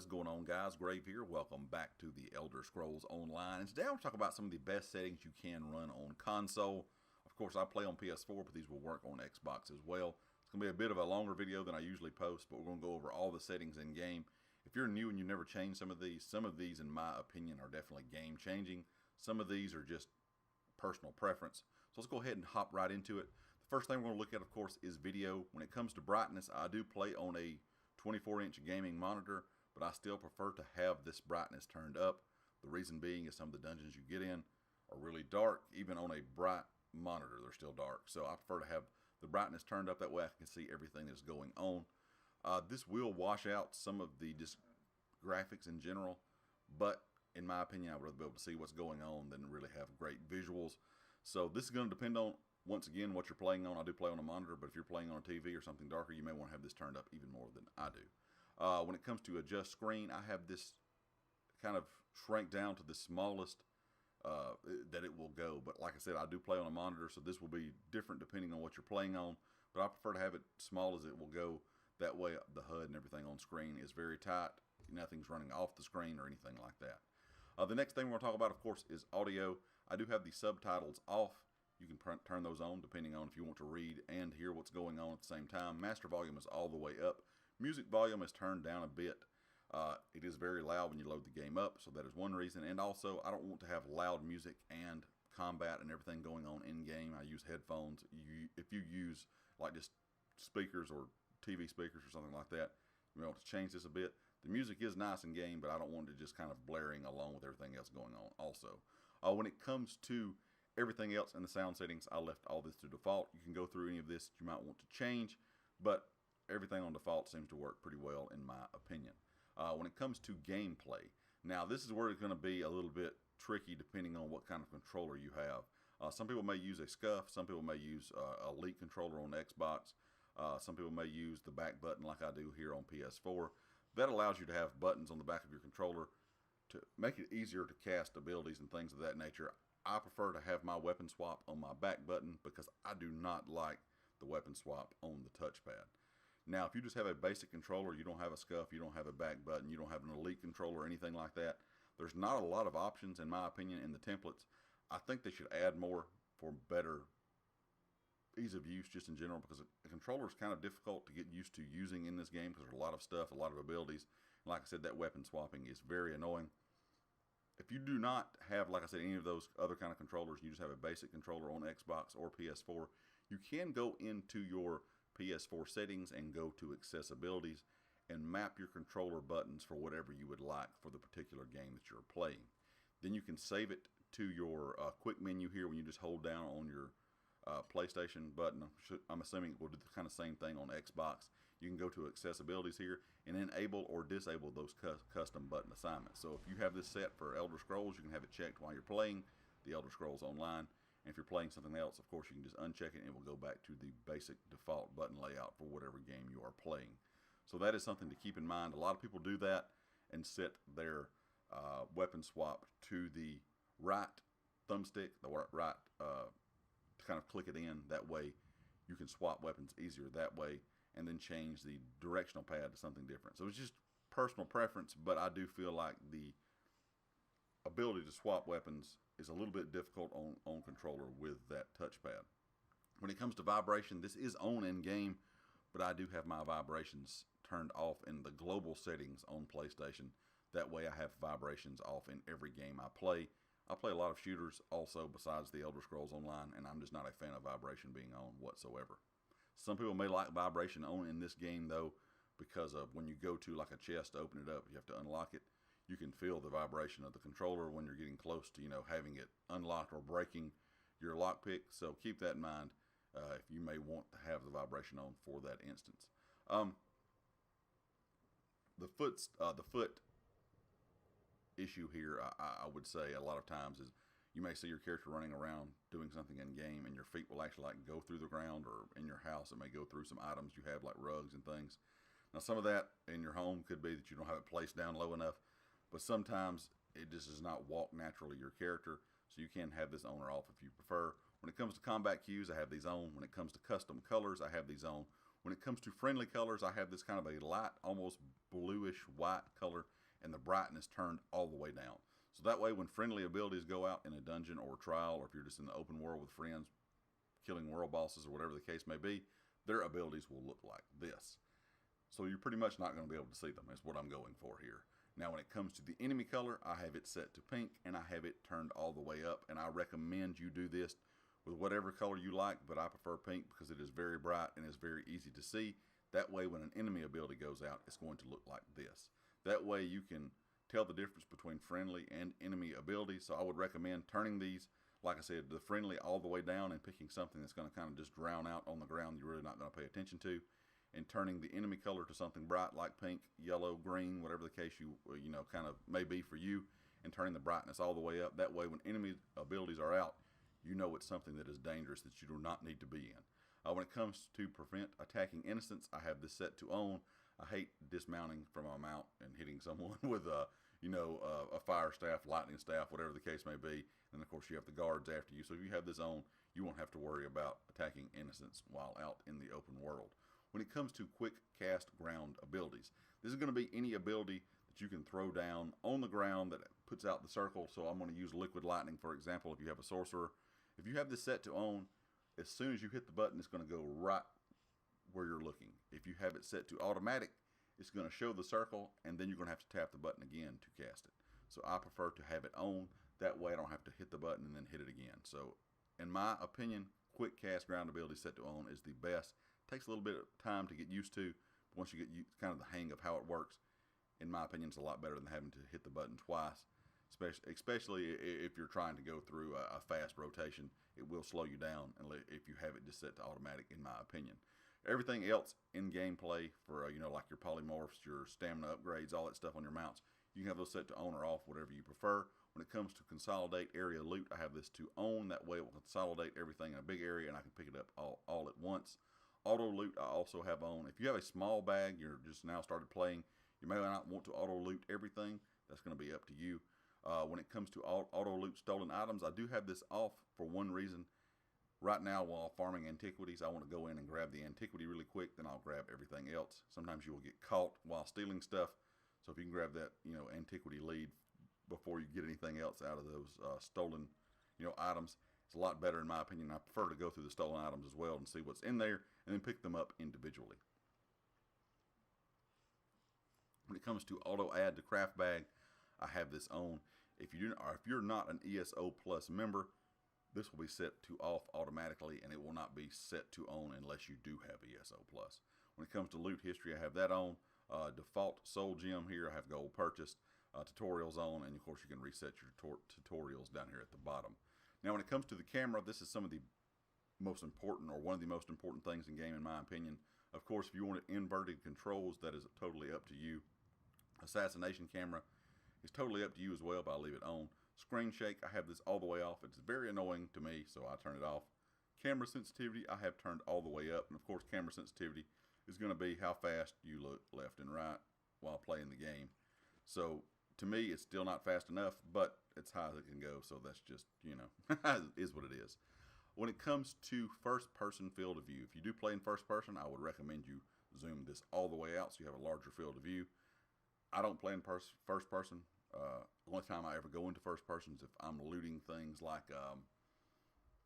going on, guys? Grave here. Welcome back to the Elder Scrolls Online. And today I want to talk about some of the best settings you can run on console. Of course, I play on PS4, but these will work on Xbox as well. It's going to be a bit of a longer video than I usually post, but we're going to go over all the settings in game. If you're new and you never changed some of these, in my opinion, are definitely game-changing. Some of these are just personal preference. So let's go ahead and hop right into it. The first thing we're going to look at, of course, is video. When it comes to brightness, I do play on a 24-inch gaming monitor, but I still prefer to have this brightness turned up. The reason being is some of the dungeons you get in are really dark. Even on a bright monitor, they're still dark. So I prefer to have the brightness turned up. That way I can see everything that's going on. This will wash out some of the graphics in general, but in my opinion, I would rather be able to see what's going on than really have great visuals. So this is going to depend on, once again, what you're playing on. I do play on a monitor, but if you're playing on a TV or something darker, you may want to have this turned up even more than I do. When it comes to adjust screen, I have this kind of shrank down to the smallest that it will go. But like I said, I do play on a monitor, so this will be different depending on what you're playing on. But I prefer to have it small as it will go. That way the HUD and everything on screen is very tight. Nothing's running off the screen or anything like that. The next thing we're going to talk about, of course, is audio. I do have the subtitles off. You can turn those on depending on if you want to read and hear what's going on at the same time. Master volume is all the way up. Music volume is turned down a bit. It is very loud when you load the game up, so that is one reason. And also, I don't want to have loud music and combat and everything going on in-game. I use headphones. If you use like just speakers or TV speakers or something like that, you may want to change this a bit. The music is nice in game, but I don't want it just kind of blaring along with everything else going on also. When it comes to everything else in the sound settings, I left all this to default. You can go through any of this that you might want to change, but everything on default seems to work pretty well in my opinion. When it comes to gameplay, now this is where it's going to be a little bit tricky depending on what kind of controller you have. Some people may use a SCUF, some people may use a Elite controller on Xbox, some people may use the back button like I do here on PS4. That allows you to have buttons on the back of your controller to make it easier to cast abilities and things of that nature. I prefer to have my weapon swap on my back button because I do not like the weapon swap on the touchpad. Now, if you just have a basic controller, you don't have a SCUF, you don't have a back button, you don't have an Elite controller or anything like that, there's not a lot of options, in my opinion, in the templates. I think they should add more for better ease of use just in general, because a controller is kind of difficult to get used to using in this game because there's a lot of stuff, a lot of abilities. And like I said, that weapon swapping is very annoying. If you do not have, like I said, any of those other kind of controllers, you just have a basic controller on Xbox or PS4, you can go into your PS4 settings and go to accessibilities and map your controller buttons for whatever you would like for the particular game that you're playing. Then you can save it to your quick menu here when you just hold down on your PlayStation button. I'm assuming it will do the kind of same thing on Xbox. You can go to accessibilities here and enable or disable those custom button assignments. So if you have this set for Elder Scrolls, you can have it checked while you're playing the Elder Scrolls Online. And if you're playing something else, of course, you can just uncheck it and it will go back to the basic default button layout for whatever game you are playing. So that is something to keep in mind. A lot of people do that and set their weapon swap to the right thumbstick, the right to kind of click it in. That way you can swap weapons easier that way, and then change the directional pad to something different. So it's just personal preference, but I do feel like the ability to swap weapons is a little bit difficult on controller with that touchpad. When it comes to vibration, this is on in game, but I do have my vibrations turned off in the global settings on PlayStation. That way I have vibrations off in every game I play. I play a lot of shooters also besides the Elder Scrolls Online, and I'm just not a fan of vibration being on whatsoever. Some people may like vibration on in this game though, because of when you go to like a chest to open it up, you have to unlock it. You can feel the vibration of the controller when you're getting close to, having it unlocked or breaking your lockpick. So keep that in mind if you may want to have the vibration on for that instance. The foot issue here, I would say a lot of times, is you may see your character running around doing something in game and your feet will actually like go through the ground, or in your house it may go through some items you have like rugs and things. Now some of that in your home could be that you don't have it placed down low enough, but sometimes it just does not walk naturally your character, so you can have this on or off if you prefer. When it comes to combat cues, I have these on. When it comes to custom colors, I have these on. When it comes to friendly colors, I have this kind of a light, almost bluish white color. and the brightness turned all the way down. So that way when friendly abilities go out in a dungeon or a trial, or if you're just in the open world with friends, killing world bosses or whatever the case may be, their abilities will look like this. So you're pretty much not going to be able to see them, is what I'm going for here. Now when it comes to the enemy color, I have it set to pink and I have it turned all the way up, and I recommend you do this with whatever color you like, but I prefer pink because it is very bright and is very easy to see. That way when an enemy ability goes out, it's going to look like this. That way you can tell the difference between friendly and enemy abilities. So I would recommend turning these, like I said, the friendly all the way down and picking something that's going to kind of just drown out on the ground you're really not going to pay attention to, and turning the enemy color to something bright like pink, yellow, green, whatever the case you kind of may be for you, and turning the brightness all the way up. That way when enemy abilities are out, you know it's something that is dangerous that you do not need to be in. When it comes to prevent attacking innocents, I have this set to on. I hate dismounting from my mount and hitting someone with a fire staff, lightning staff, whatever the case may be. And of course you have the guards after you. So if you have this on, you won't have to worry about attacking innocents while out in the open world. When it comes to quick cast ground abilities, this is going to be any ability that you can throw down on the ground that puts out the circle. So I'm going to use liquid lightning, for example, if you have a sorcerer. If you have this set to on, as soon as you hit the button, it's going to go right where you're looking. If you have it set to automatic, it's going to show the circle, and then you're going to have to tap the button again to cast it. So I prefer to have it on. That way I don't have to hit the button and then hit it again. So in my opinion, quick cast ground ability set to on is the best. Takes a little bit of time to get used to. Once you get kind of the hang of how it works, in my opinion, it's a lot better than having to hit the button twice. Especially if you're trying to go through a fast rotation, it will slow you down if you have it just set to automatic, in my opinion. Everything else in gameplay for like your polymorphs, your stamina upgrades, all that stuff on your mounts, you can have those set to on or off, whatever you prefer. When it comes to consolidate area loot, I have this to on. That way it will consolidate everything in a big area and I can pick it up all at once. Auto loot I also have on. If you have a small bag, you're just now started playing, you may not want to auto loot everything. That's going to be up to you. When it comes to auto loot stolen items, I do have this off for one reason. Right now, while farming antiquities, I want to go in and grab the antiquity really quick, then I'll grab everything else. Sometimes you will get caught while stealing stuff, so if you can grab that antiquity lead before you get anything else out of those stolen items, it's a lot better in my opinion. I prefer to go through the stolen items as well and see what's in there, and then pick them up individually. When it comes to auto add to craft bag, I have this on. If you're not an ESO Plus member, this will be set to off automatically, and it will not be set to on unless you do have ESO Plus. When it comes to loot history, I have that on. Default soul gem here, I have gold purchased. Tutorials on, and of course you can reset your tutorials down here at the bottom. Now when it comes to the camera, this is some of the most important, or one of the most important things in game in my opinion. Of course, if you want it inverted controls, that is totally up to you. Assassination camera is totally up to you as well, but I'll leave it on. Screen shake, I have this all the way off. It's very annoying to me, so I turn it off. Camera sensitivity, I have turned all the way up. And of course, camera sensitivity is going to be how fast you look left and right while playing the game. So to me, it's still not fast enough, but it's high as it can go. So that's just, is what it is. When it comes to first person field of view, if you do play in first person, I would recommend you zoom this all the way out so you have a larger field of view. I don't play in first person. The only time I ever go into first person is if I'm looting things like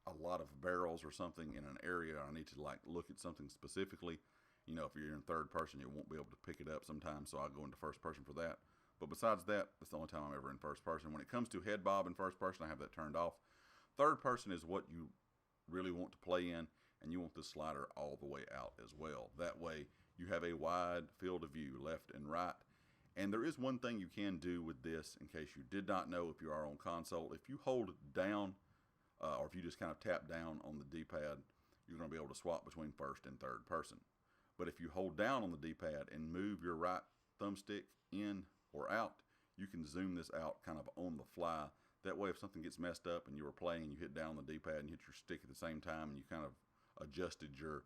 a lot of barrels or something in an area. I need to look at something specifically. If you're in third person, you won't be able to pick it up sometimes, so I go into first person for that. But besides that, that's the only time I'm ever in first person. When it comes to head bob in first person, I have that turned off. Third person is what you really want to play in, and you want the slider all the way out as well. That way you have a wide field of view left and right. And there is one thing you can do with this, in case you did not know if you are on console. If you hold down, or if you just kind of tap down on the D-pad, you're going to be able to swap between first and third person. But if you hold down on the D-pad and move your right thumbstick in or out, you can zoom this out kind of on the fly. That way if something gets messed up and you were playing, you hit down on the D-pad and hit your stick at the same time, and you kind of adjusted your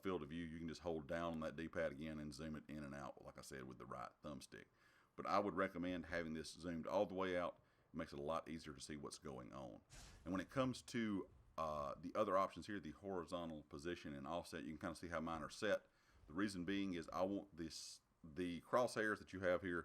field of view, you can just hold down on that D-pad again and zoom it in and out, like I said, with the right thumbstick. But I would recommend having this zoomed all the way out. It makes it a lot easier to see what's going on. And when it comes to the other options here, the horizontal position and offset, you can kind of see how mine are set. The reason being is I want the crosshairs that you have here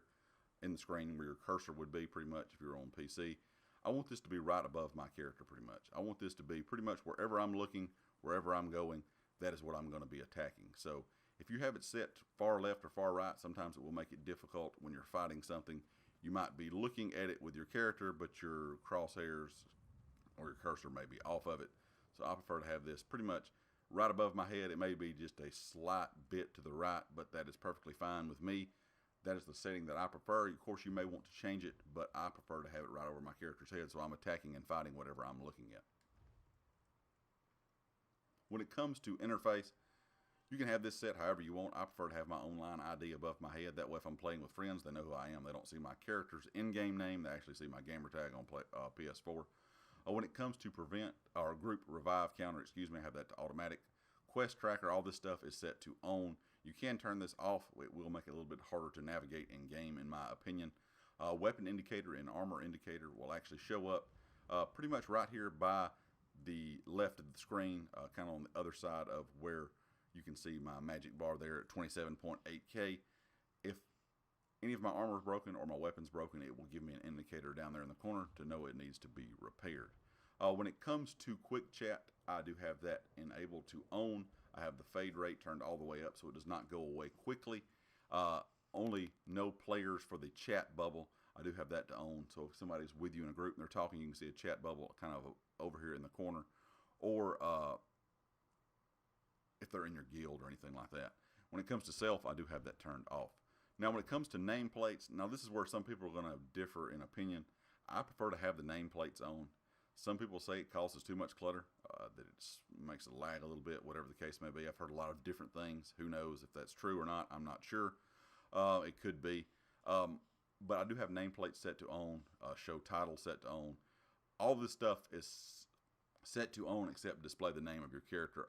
in the screen where your cursor would be pretty much if you're on PC. I want this to be right above my character pretty much. I want this to be pretty much wherever I'm looking, wherever I'm going, that is what I'm going to be attacking. So if you have it set far left or far right, sometimes it will make it difficult when you're fighting something. You might be looking at it with your character, but your crosshairs or your cursor may be off of it. So I prefer to have this pretty much right above my head. It may be just a slight bit to the right, but that is perfectly fine with me. That is the setting that I prefer. Of course, you may want to change it, but I prefer to have it right over my character's head, so I'm attacking and fighting whatever I'm looking at. When it comes to interface, you can have this set however you want. I prefer to have my online ID above my head. That way, if I'm playing with friends, they know who I am. They don't see my character's in-game name. They actually see my gamer tag on PS4. When it comes to prevent or group revive counter, I have that to automatic. Quest tracker, all this stuff is set to on. You can turn this off. It will make it a little bit harder to navigate in game, in my opinion. Weapon indicator and armor indicator will actually show up pretty much right here by the left of the screen, kind of on the other side of where you can see my magic bar there at 27.8K. If any of my armor is broken or my weapon's broken, it will give me an indicator down there in the corner to know it needs to be repaired. When it comes to quick chat, I do have that enabled to on. I have the fade rate turned all the way up so it does not go away quickly. Only no players for the chat bubble. I do have that to on. So if somebody's with you in a group and they're talking, you can see a chat bubble kind of over here in the corner. Or if they're in your guild or anything like that. When it comes to self, I do have that turned off. Now when it comes to nameplates, now this is where some people are going to differ in opinion. I prefer to have the nameplates on. Some people say it causes too much clutter, that it makes it lag a little bit, whatever the case may be. I've heard a lot of different things. Who knows if that's true or not? I'm not sure. It could be. But I do have nameplates set to on, show title set to on. All this stuff is set to on except display the name of your character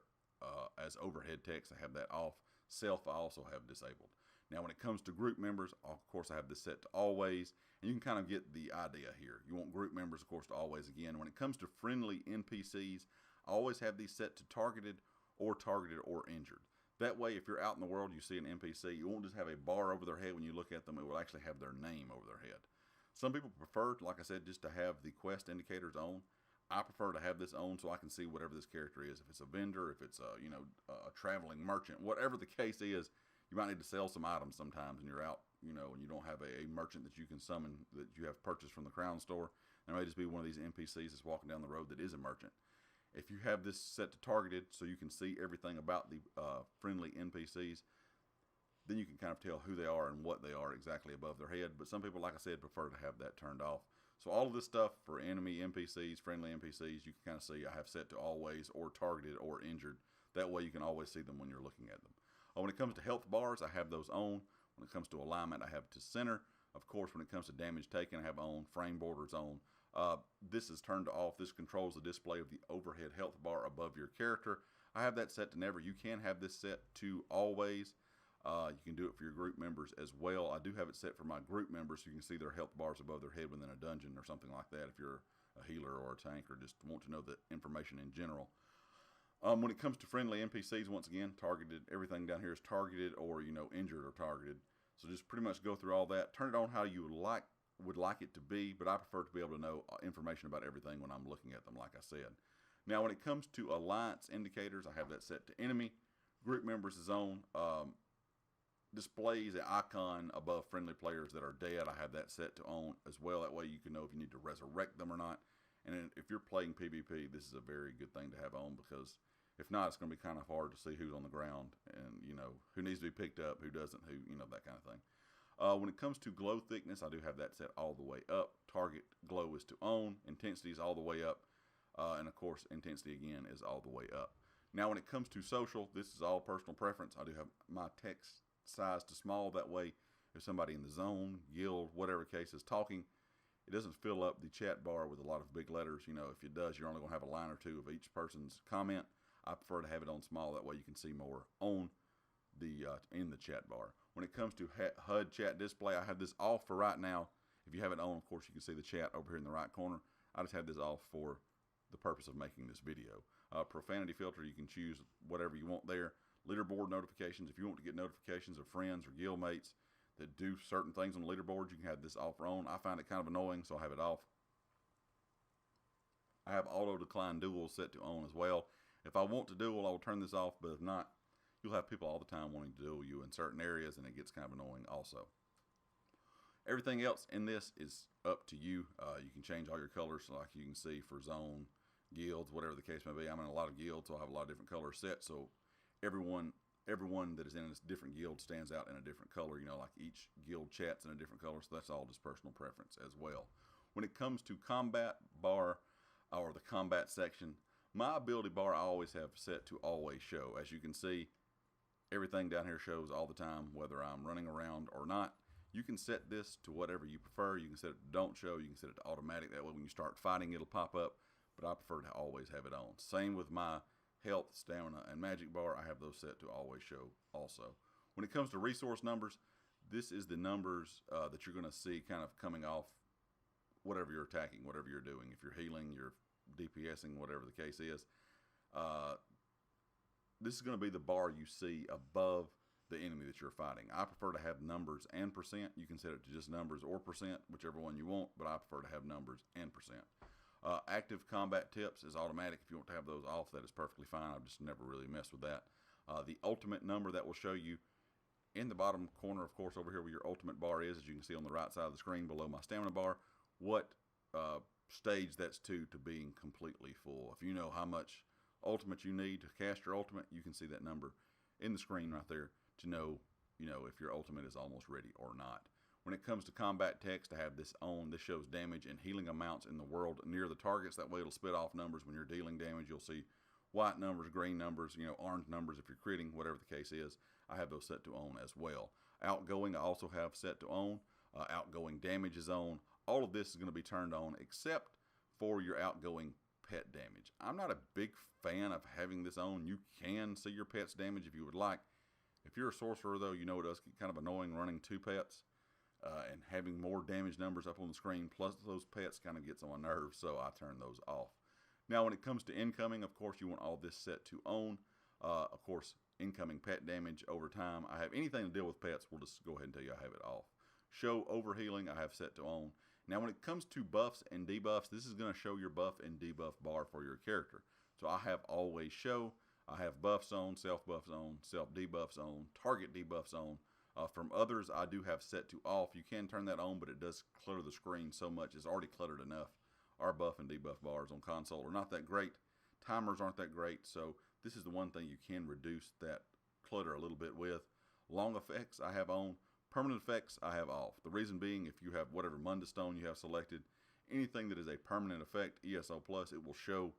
as overhead text. I have that off. Self I also have disabled. Now when it comes to group members, of course I have this set to always, and you can kind of get the idea here. You want group members, of course, to always again. When it comes to friendly NPCs, I always have these set to targeted or injured. That way, if you're out in the world, you see an NPC, you won't just have a bar over their head when you look at them, it will actually have their name over their head. Some people prefer, like I said, just to have the quest indicators on. I prefer to have this on so I can see whatever this character is. If it's a vendor, if it's a traveling merchant, whatever the case is, you might need to sell some items sometimes and you're out, and you don't have a merchant that you can summon that you have purchased from the Crown Store. There may just be one of these NPCs that's walking down the road that is a merchant. If you have this set to targeted so you can see everything about the friendly NPCs, then you can kind of tell who they are and what they are exactly above their head. But some people, like I said, prefer to have that turned off. So all of this stuff for enemy NPCs, friendly NPCs, you can kind of see I have set to always or targeted or injured. That way you can always see them when you're looking at them. When it comes to health bars, I have those on. When it comes to alignment, I have to center. Of course, when it comes to damage taken, I have on. Frame borders on. This is turned off. This controls the display of the overhead health bar above your character. I have that set to never. You can have this set to always. You can do it for your group members as well. I do have it set for my group members so you can see their health bars above their head within a dungeon or something like that if you're a healer or a tank or just want to know the information in general. When it comes to friendly NPCs, once again, targeted. Everything down here is targeted or, injured or targeted. So just pretty much go through all that. Turn it on how you would like it to be, but I prefer to be able to know information about everything when I'm looking at them, like I said. Now, when it comes to alliance indicators, I have that set to enemy. Group members is on. Displays an icon above friendly players that are dead. I have that set to on as well. That way you can know if you need to resurrect them or not. And if you're playing PvP, this is a very good thing to have on because if not, it's going to be kind of hard to see who's on the ground and, who needs to be picked up, who doesn't, that kind of thing. When it comes to glow thickness, I do have that set all the way up. Target glow is to on. Intensity is all the way up. And of course, intensity again is all the way up. Now, when it comes to social, this is all personal preference. I do have my text size to small. That way, if somebody in the zone, guild, whatever case is talking, it doesn't fill up the chat bar with a lot of big letters. If it does, you're only going to have a line or two of each person's comment. I prefer to have it on small. That way you can see more on the in the chat bar. When it comes to HUD chat display, I have this off for right now. If you have it on, of course, you can see the chat over here in the right corner. I just have this off for the purpose of making this video. Profanity filter, you can choose whatever you want there. Leaderboard notifications, if you want to get notifications of friends or guild mates that do certain things on the leaderboard, you can have this off or on. I find it kind of annoying, so I have it off. I have auto decline duels set to on as well. If I want to duel, I will turn this off, but if not, you'll have people all the time wanting to duel you in certain areas, and it gets kind of annoying also. Everything else in this is up to you. You can change all your colors, like you can see for zone, guilds, whatever the case may be. I'm in a lot of guilds, so I have a lot of different colors set, so everyone that is in this different guild stands out in a different color. You know, like each guild chats in a different color, so that's all just personal preference as well. When it comes to combat bar, or the combat section, my ability bar I always have set to always show. As you can see, everything down here shows all the time, whether I'm running around or not. You can set this to whatever you prefer. You can set it to don't show. You can set it to automatic. That way when you start fighting, it'll pop up. But I prefer to always have it on. Same with my health, stamina, and magic bar. I have those set to always show also. When it comes to resource numbers, this is the numbers that you're going to see kind of coming off whatever you're attacking, whatever you're doing. If you're healing, you're DPSing, whatever the case is. This is going to be the bar you see above the enemy that you're fighting. I prefer to have numbers and percent. You can set it to just numbers or percent, whichever one you want, but I prefer to have numbers and percent. Active combat tips is automatic. If you want to have those off, that is perfectly fine. I've just never really messed with that. The ultimate number that will show you in the bottom corner, of course, over here where your ultimate bar is, as you can see on the right side of the screen below my stamina bar, what stage that's to being completely full. If you know how much ultimate you need to cast your ultimate, you can see that number in the screen right there to know, if your ultimate is almost ready or not. When it comes to combat text, I have this on. This shows damage and healing amounts in the world near the targets. That way it'll spit off numbers when you're dealing damage. You'll see white numbers, green numbers, orange numbers if you're critting, whatever the case is. I have those set to on as well. Outgoing I also have set to on. Outgoing damage is on. All of this is going to be turned on except for your outgoing pet damage. I'm not a big fan of having this on. You can see your pet's damage if you would like. If you're a sorcerer, though, it does get kind of annoying running 2 pets and having more damage numbers up on the screen, plus those pets kind of gets on my nerves, so I turn those off. Now, when it comes to incoming, of course, you want all this set to on. Of course, incoming pet damage over time. I have anything to deal with pets, we'll just go ahead and tell you I have it off. Show overhealing, I have set to on. Now, when it comes to buffs and debuffs, this is going to show your buff and debuff bar for your character. So I have always show. I have buffs on, self buffs on, self debuffs on, target debuffs on. From others, I do have set to off. You can turn that on, but it does clutter the screen so much. It's already cluttered enough. Our buff and debuff bars on console are not that great. Timers aren't that great, so this is the one thing you can reduce that clutter a little bit with. Long effects I have on. Permanent effects I have off. The reason being, if you have whatever Mundus Stone you have selected, anything that is a permanent effect, ESO plus, it will show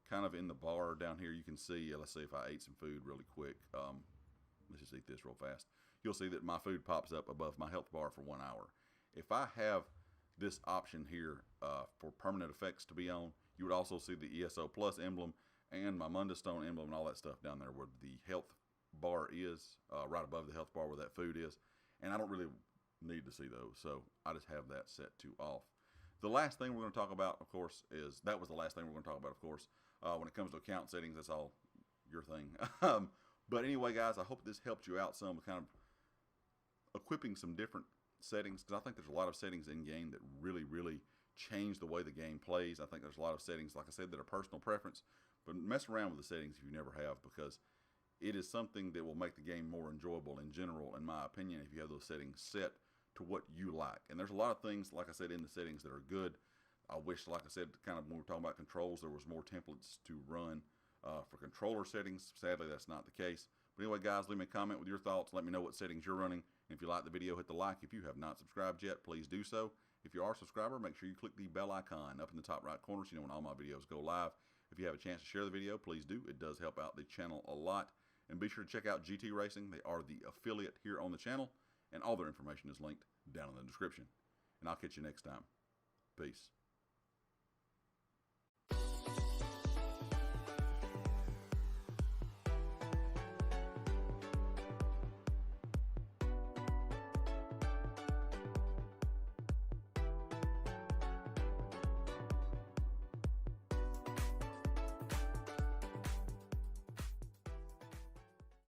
kind of in the bar down here. You can see, let's see if I ate some food really quick. Let's just eat this real fast. You'll see that my food pops up above my health bar for 1 hour. If I have this option here for permanent effects to be on, you would also see the ESO plus emblem and my Mundus Stone emblem and all that stuff down there where the health bar is, right above the health bar where that food is. And I don't really need to see those, so I just have that set to off. The last thing we're going to talk about, of course, that was the last thing we're going to talk about, of course. When it comes to account settings, that's all your thing. But anyway, guys, I hope this helped you out some, kind of equipping some different settings, because I think there's a lot of settings in game that really, really change the way the game plays. I think there's a lot of settings, like I said, that are personal preference, but mess around with the settings if you never have, because it is something that will make the game more enjoyable in general, in my opinion, if you have those settings set to what you like. And there's a lot of things, like I said, in the settings that are good. I wish, like I said, kind of when we're talking about controls, there was more templates to run for controller settings. Sadly, that's not the case. But anyway, guys, leave me a comment with your thoughts. Let me know what settings you're running. And if you like the video, hit the like. If you have not subscribed yet, please do so. If you are a subscriber, make sure you click the bell icon up in the top right corner so you know when all my videos go live. If you have a chance to share the video, please do. It does help out the channel a lot. And be sure to check out GT Racing. They are the affiliate here on the channel, and all their information is linked down in the description. And I'll catch you next time. Peace.